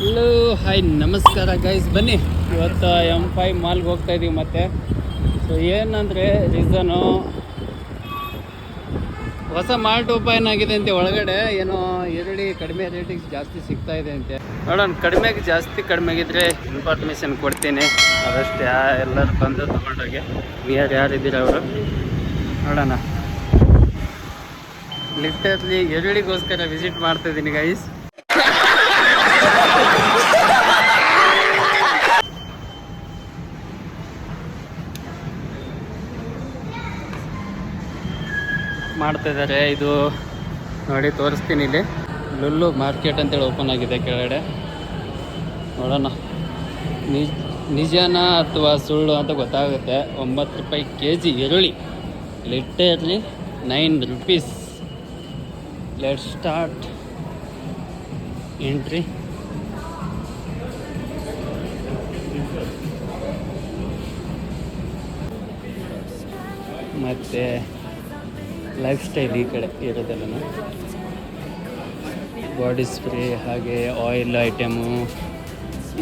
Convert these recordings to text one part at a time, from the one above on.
Hello hi ನಮಸ್ಕಾರ guys, ಬನ್ನಿ ಇವತ್ತು M5 ಮಾಲ್ಗೆ ಹೋಗ್ತಾ ಇದ್ದೀವಿ. ಮತ್ತೆ ಸೊ ಏನಂದರೆ ರೀಸನು, ಹೊಸ ಮಾಲ್ಟ್ ಓಪನ್ ಆಗಿದೆ ಅಂತೆ. ಒಳಗಡೆ ಏನೋ ಈರುಳ್ಳಿ ಕಡಿಮೆ ರೇಟಿಗೆ ಜಾಸ್ತಿ ಸಿಗ್ತಾ ಇದೆ ಅಂತೆ. ನೋಡೋಣ, ಕಡಿಮೆಗಿದ್ರೆ ಇನ್ಫಾರ್ಮೇಷನ್ ಕೊಡ್ತೀನಿ. ಅದಷ್ಟು ಎಲ್ಲರೂ ಬಂದು ತೊಗೊಂಡೋಗಿ ನಿಯರ್ ಯಾರಿದ್ದೀರ ಅವರು ನೋಡೋಣ. ಲಿಟರ್ಲಿ ಈರುಳ್ಳಿಗೋಸ್ಕರ ವಿಸಿಟ್ ಮಾಡ್ತಾಯಿದ್ದೀನಿ ಗೈಸ್. ಮಾಡ್ತಾಯಿದ್ದಾರೆ. ಇದು ನೋಡಿ ತೋರಿಸ್ತೀನಿ. ಇಲ್ಲಿ ಲುಲ್ಲು ಮಾರ್ಕೆಟ್ ಅಂತೇಳಿ ಓಪನ್ ಆಗಿದೆ ಕೆಳಗಡೆ. ನೋಡೋಣ ನಿಜನಾ ಅಥವಾ ಸುಳ್ಳು ಅಂತ ಗೊತ್ತಾಗುತ್ತೆ. 9 ರೂಪಾಯಿ kg ಈರುಳ್ಳಿ, literally 9 rupees. Let's start entry. ಮತ್ತು ಲೈಫ್ ಸ್ಟೈಲ್ ಈ ಕಡೆ ಇರೋದೆಲ್ಲ, ಬಾಡಿ ಸ್ಪ್ರೇ ಹಾಗೆ ಆಯಿಲ್ ಐಟಮು.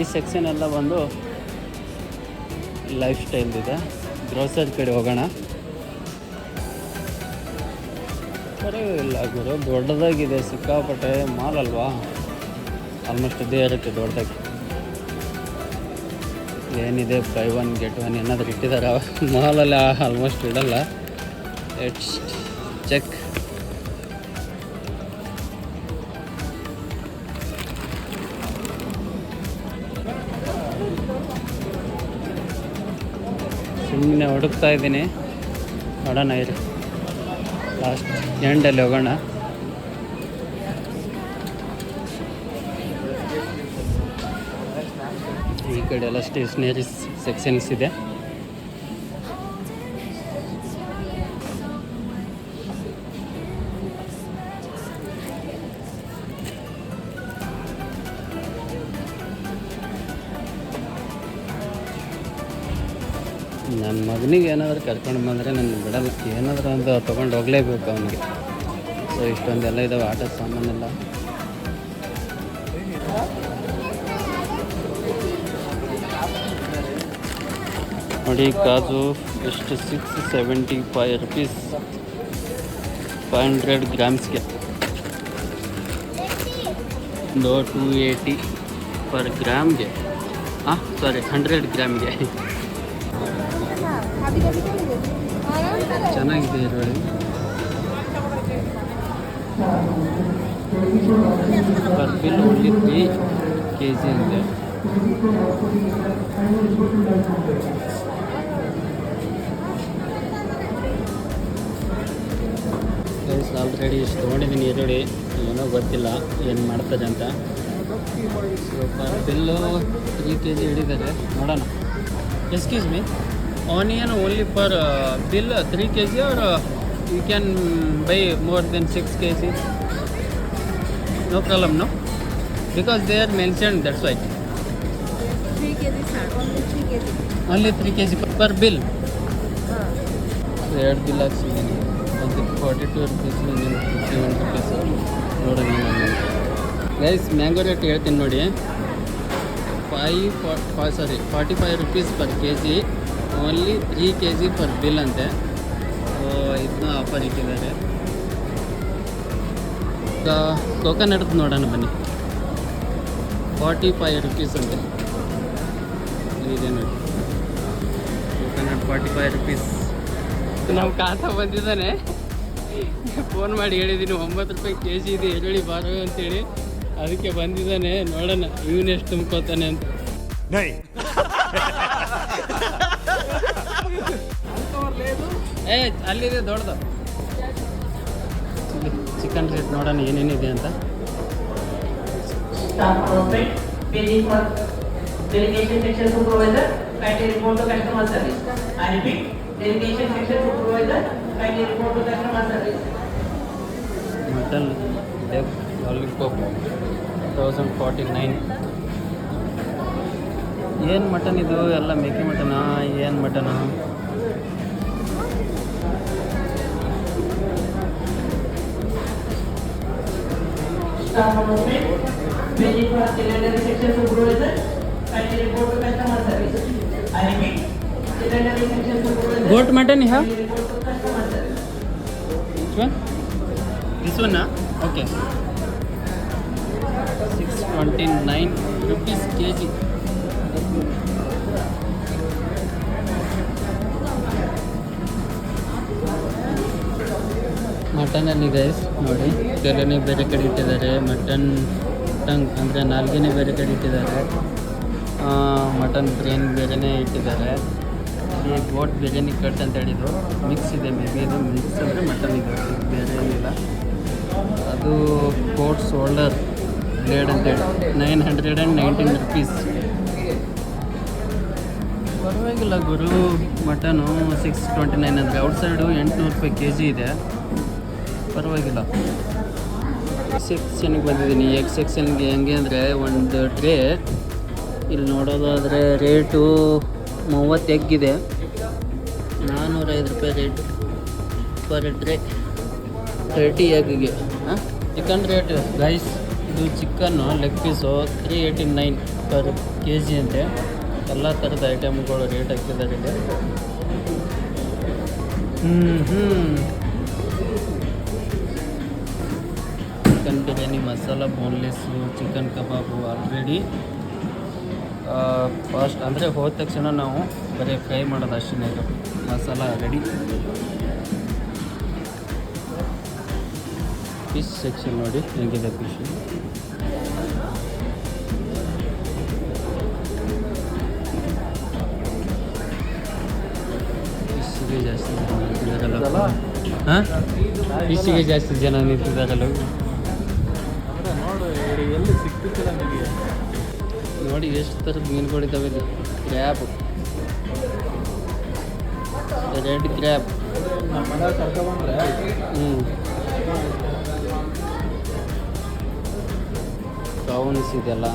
ಈ ಸೆಕ್ಷನ್ ಎಲ್ಲ ಬಂದು ಲೈಫ್ ಸ್ಟೈಲ್ದಿದೆ. ಗ್ರೋಸರಿ ಕಡೆ ಹೋಗೋಣ. ಪರವಾಗಿಲ್ಲ ಗುರು, ದೊಡ್ಡದಾಗಿದೆ, ಸಿಕ್ಕಾಪಟ್ಟೆ ಮಾಲ್ ಅಲ್ವಾ, ಆಲ್ಮೋಸ್ಟ್ ಇದೇ ಇರುತ್ತೆ ದೊಡ್ಡದಾಗಿ. ಏನಿದೆ ಬೈ 1 get 1 ಏನಾದರೂ ಇಟ್ಟಿದ್ದಾರೆ ಮಾಲಲ್ಲಿ, ಆಲ್ಮೋಸ್ಟ್ ಇಡಲ್ಲ. Let's check. ಸುಮ್ಮನೆ ಹುಡುಕ್ತಾ ಇದ್ದೀನಿ, ನೋಡೋಣ ಇರಿ, ಲಾಸ್ಟ್ ಎಂಡಲ್ಲಿ ಹೋಗೋಣ. ಈ ಕಡೆ ಎಲ್ಲ ಸ್ಟೇಷನರಿ ಸೆಕ್ಷನ್ಸ್ ಇದೆ. ನನ್ನ ಮಗನಿಗೆ ಏನಾದರೂ ಕರ್ಕೊಂಡು ಬಂದರೆ ನನ್ನ ಬಿಡಲ್ಲ, ಏನಾದರೂ ಒಂದು ತೊಗೊಂಡು ಹೋಗಲೇಬೇಕು ಅವನಿಗೆ. ಸೊ ಇಷ್ಟೊಂದೆಲ್ಲ ಇದ್ದಾವೆ ಆಟದ ಸಾಮಾನೆಲ್ಲ. ನೋಡಿ ಕಾಜು ಎಷ್ಟು 675 rupees 500 grams-ಗೆ. 280 ಪರ್ ಗ್ರಾಮ್ಗೆ, ಸಾರಿ 100 ಗ್ರಾಮ್ಗೆ. ಚೆನ್ನಾಗಿದೆ ಈರುಳ್ಳಿ. ಪರ್ ಬಿಲ್ ಓನ್ಲಿ 3 kg ಅಂತೆ. ಆಲ್ರೆಡಿ ಇಷ್ಟು ತೊಗೊಂಡಿದ್ದೀನಿ ಈರುಳ್ಳಿ, ಏನೋ ಗೊತ್ತಿಲ್ಲ ಏನು ಮಾಡ್ತದೆ ಅಂತ. So per bill 3 kg ಹಿಡಿದ್ದಾರೆ. ನೋಡೋಣ. Excuse me, onion only for bill 3 kg or you can buy more than 6 kg? No problem, no? Because they are mentioned, that's why. 3 kg sir, only 3 kg. Only 3 kg per bill? ಎರಡು bill ಹಾಕ್ಸಿದ್ದೀನಿ. ಒಂದು 42 rupees, 51 rupees. ನೋಡೋಣ guys, mango rate ಹೇಳ್ತೀನಿ ನೋಡಿ. 45 rupees per kg, only 3 kg per bill ಅಂತೆ. So ಇದನ್ನ offer ಇಟ್ಟಿದ್ದಾರೆ. ಕೋಕೋನಟ್ದು ನೋಡೋಣ ಬನ್ನಿ. 45 rupees ಅಂತೆ. ಇದೆ ನೋಡಿ, ಕೋಕೋನಟ್ 45 rupees. ನಾವು ಕಾಸ ಬಂದಿದ್ದಾನೆ, ಫೋನ್ ಮಾಡಿ ಹೇಳಿದ್ದೀನಿ 9 ರೂಪಾಯಿ kg ಇದೆ ಈರುಳ್ಳಿ ಬಾರೋ ಅಂತೇಳಿ. ಅದಕ್ಕೆ ಬಂದಿದ್ದಾನೆ, ನೋಡೋಣ ಇವನೆಷ್ಟು ತುಂಬ್ಕೋತಾನೆ ಅಂತ. ಅಲ್ಲಿದೆ ದೊಡ್ಡದು ಚಿಕನ್ ರೇಟ್, ನೋಡೋಣ ಏನೇನಿದೆ ಅಂತ. Mutton leg lollipop 1049. ಏನು ಮಟನ್ ಇದು? ಎಲ್ಲ ಮೇಕೆ ಮಟನಾ? ಏನು ಮಟನಾ? Goat mutton you have? Which one? This one, okay. 629 rupees kg. ಮಟನಲ್ಲಿ guys ನೋಡಿ, ತಲೆನೇ ಬೇರೆ ಕಡೆ ಇಟ್ಟಿದ್ದಾರೆ, ಮಟನ್ ಟಂಗ್ ಅಂದರೆ ನಾಲ್ಗೆನೇ ಬೇರೆ ಕಡೆ ಇಟ್ಟಿದ್ದಾರೆ, ಮಟನ್ ಬ್ರೇನ್ ಬೇರೆನೇ ಇಟ್ಟಿದ್ದಾರೆ. ಈ ಗೋಟ್ ಬಿರಿಯಾನಿ ಕಟ್ ಅಂತ ಹೇಳಿದ್ದು ಮಿಕ್ಸ್ ಇದೆ, ಮೇ ಬಿ ಇದು ಮಿಕ್ಸ್ ಅಂದರೆ ಮಟನ್ ಇದೆ, ಬೇರೆ ಏನಿಲ್ಲ. ಅದು ಗೋಟ್ ಶೋಲ್ಡರ್ ಬ್ಲೇಡ್ ಅಂತೇಳಿ 919 rupees. ಪರವಾಗಿಲ್ಲ ಗುರು, ಮಟನು 629 ಅಂದರೆ ಔಟ್ಸೈಡು 800 ರೂಪಾಯಿ kg ಇದೆ, ಪರವಾಗಿಲ್ಲ. ಸೆಕ್ಷನ್ಗೆ ಬಂದಿದ್ದೀನಿ. ಎಗ್ ಸೆಕ್ಷನ್ಗೆ ಹೆಂಗೆ ಅಂದರೆ ಒಂದು ಟ್ರೇ ಇಲ್ಲಿ ನೋಡೋದಾದರೆ ರೇಟು 30 ಎಗ್ ಇದೆ, 405 ರೂಪಾಯಿ ರೇಟ್ ಪರ್ ಟ್ರೇ 30 ಎಗ್ಗೆ. ಚಿಕನ್ ರೇಟ್ ಗೈಸ್, ಇದು chicken leg piece 389 per kg ಅಂತೆ. ಎಲ್ಲ ಥರದ ಐಟಮ್ಗಳು ರೇಟ್ ಹಾಕಿದ್ದಾರೆ ಇಲ್ಲಿ. Chicken biryani masala, boneless, chicken kebab already fast ಅಂದರೆ ಹೋದ ತಕ್ಷಣ ನಾವು ಬರೀ ಫ್ರೈ ಮಾಡೋದು ಅಷ್ಟೇ, ಇದು ಮಸಾಲ ರೆಡಿ. ಫಿಶ್ ಸೆಕ್ಷನ್ ನೋಡಿ ಹೇಗಿದೆ ಫಿಶ್. ಫಿಶ್ಗೆ ಜಾಸ್ತಿ ಜನ ನಿಂತಿದ್ದಾರಲ್ಲ. ಹಾಂ, ಫಿಶ್ಗೆ ಜಾಸ್ತಿ ಜನ ನಿಂತಿದ್ದಾರಲ್ಲ. ಎಲ್ಲಿ ಸಿಗ್ತಿಲ್ಲ ನನಗೆ. ನೋಡಿ ಎಷ್ಟು ಥರದ ಮೀನುಗಳಿದ್ದಾವೆ. ಇದು ಕ್ರ್ಯಾಬ್, ರೆಡ್ ಕ್ರ್ಯಾಬ್. ನಮ್ಮ ಮನೆ ಕರ್ಕೊಬಂದ್ರೆ ಪ್ರಾನ್ಸ್ ಇದೆಲ್ಲ.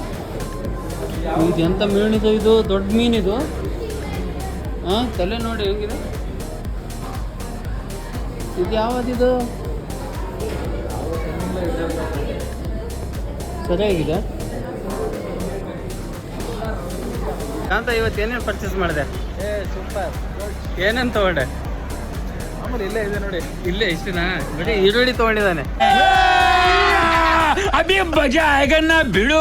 ಇದು ಎಂಥ ಮೀನಿದು? ಇದು ದೊಡ್ಡ ಮೀನಿದು. ಹಾಂ, ತಲೆ ನೋಡಿ ಹೆಂಗಿದೆ. ಇದು ಯಾವುದಿದು? ಸರಿಯಾಗಿದೆ ಅಂತ. ಇವತ್ತು ಏನೇನು ಪರ್ಚೇಸ್ ಮಾಡಿದೆ? ಸೂಪರ್. ಏನೇನು ತೊಗೊಂಡೆ? ಆಮೇಲೆ ಇಲ್ಲೇ ಇದೆ ನೋಡಿ, ಇಲ್ಲೇ ಇಷ್ಟನಾ? ಬರೀ ಈರುಳ್ಳಿ ತೊಗೊಂಡಿದ್ದಾನೆ. ಬಿಡು,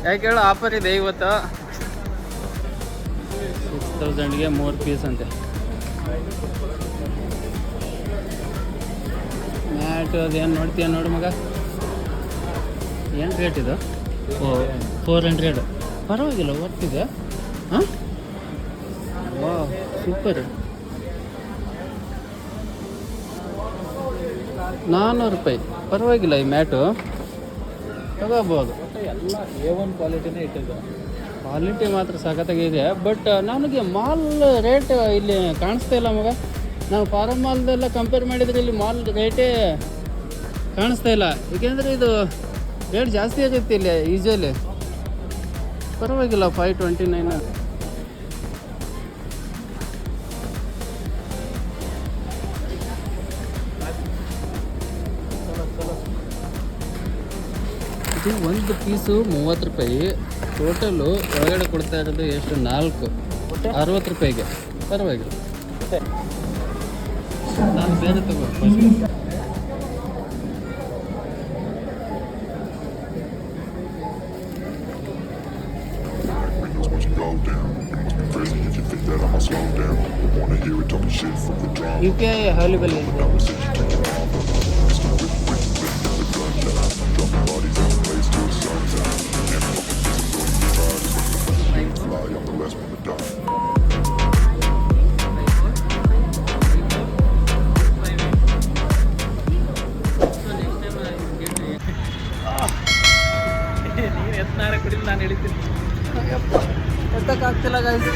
ಯಾಕೆ ಹೇಳು, ಆಫರ್ ಇದೆ ಇವತ್ತು. 6000ಗೆ 3 ಪೀಸ್ ಅಂತೆ. ಮ್ಯಾಟ್ ಅದೇನು ನೋಡ್ತೀಯ ನೋಡು ಮಗ, ಏನು ರೇಟ್ ಇದು? 400. ಪರವಾಗಿಲ್ಲ, ವರ್ತಿದೆ. ಹಾಂ, ವಾ ಸೂಪರ್. 400 ರೂಪಾಯಿ, ಪರವಾಗಿಲ್ಲ. ಈ ಮ್ಯಾಟು ತಗೋಬೋದು. ಎಲ್ಲ A1 ಕ್ವಾಲಿಟಿನೇ ಇಟ್ಟಿದ್ದು. ಕ್ವಾಲಿಟಿ ಮಾತ್ರ ಸಖತ್ತಾಗಿದೆ. ಬಟ್ ನನಗೆ ಮಾಲ್ ರೇಟ್ ಇಲ್ಲಿ ಕಾಣಿಸ್ತಾ ಇಲ್ಲ ಮಗ. ನಾವು ಫಾರಮ್ ಮಾಲ್ದೆಲ್ಲ ಕಂಪೇರ್ ಮಾಡಿದರೆ ಇಲ್ಲಿ ಮಾಲ್ ರೇಟೇ ಕಾಣಿಸ್ತಾ ಇಲ್ಲ. ಏಕೆಂದರೆ ಇದು ರೇಟ್ ಜಾಸ್ತಿ ಆಗುತ್ತೆ ಇಲ್ಲಿ ಈಜಲ್ಲಿ. ಪರವಾಗಿಲ್ಲ, 529. ಇದು ಒಂದು ಪೀಸು 30 ರೂಪಾಯಿ. ಟೋಟಲು ಒಳಗಡೆ ಕೊಡ್ತಾ ಇರೋದು ಎಷ್ಟು? 4 60 ರೂಪಾಯಿಗೆ. ಪರವಾಗಿಲ್ಲ. ನಾನು ಬೇರೆ ತಗೋ ಫಸ್ಟ್. UPI ಅವೈಲೇಬಲ್ ಇದೆ. ನೀನು ಎತ್ನಾರ ಕುಡಿದು ನಾನು ಹಿಡಿತೀನಿ. ಎತ್ತಕ್ಕಾಗ್ತಿಲ್ಲ ಗಾಯ್ಸ್.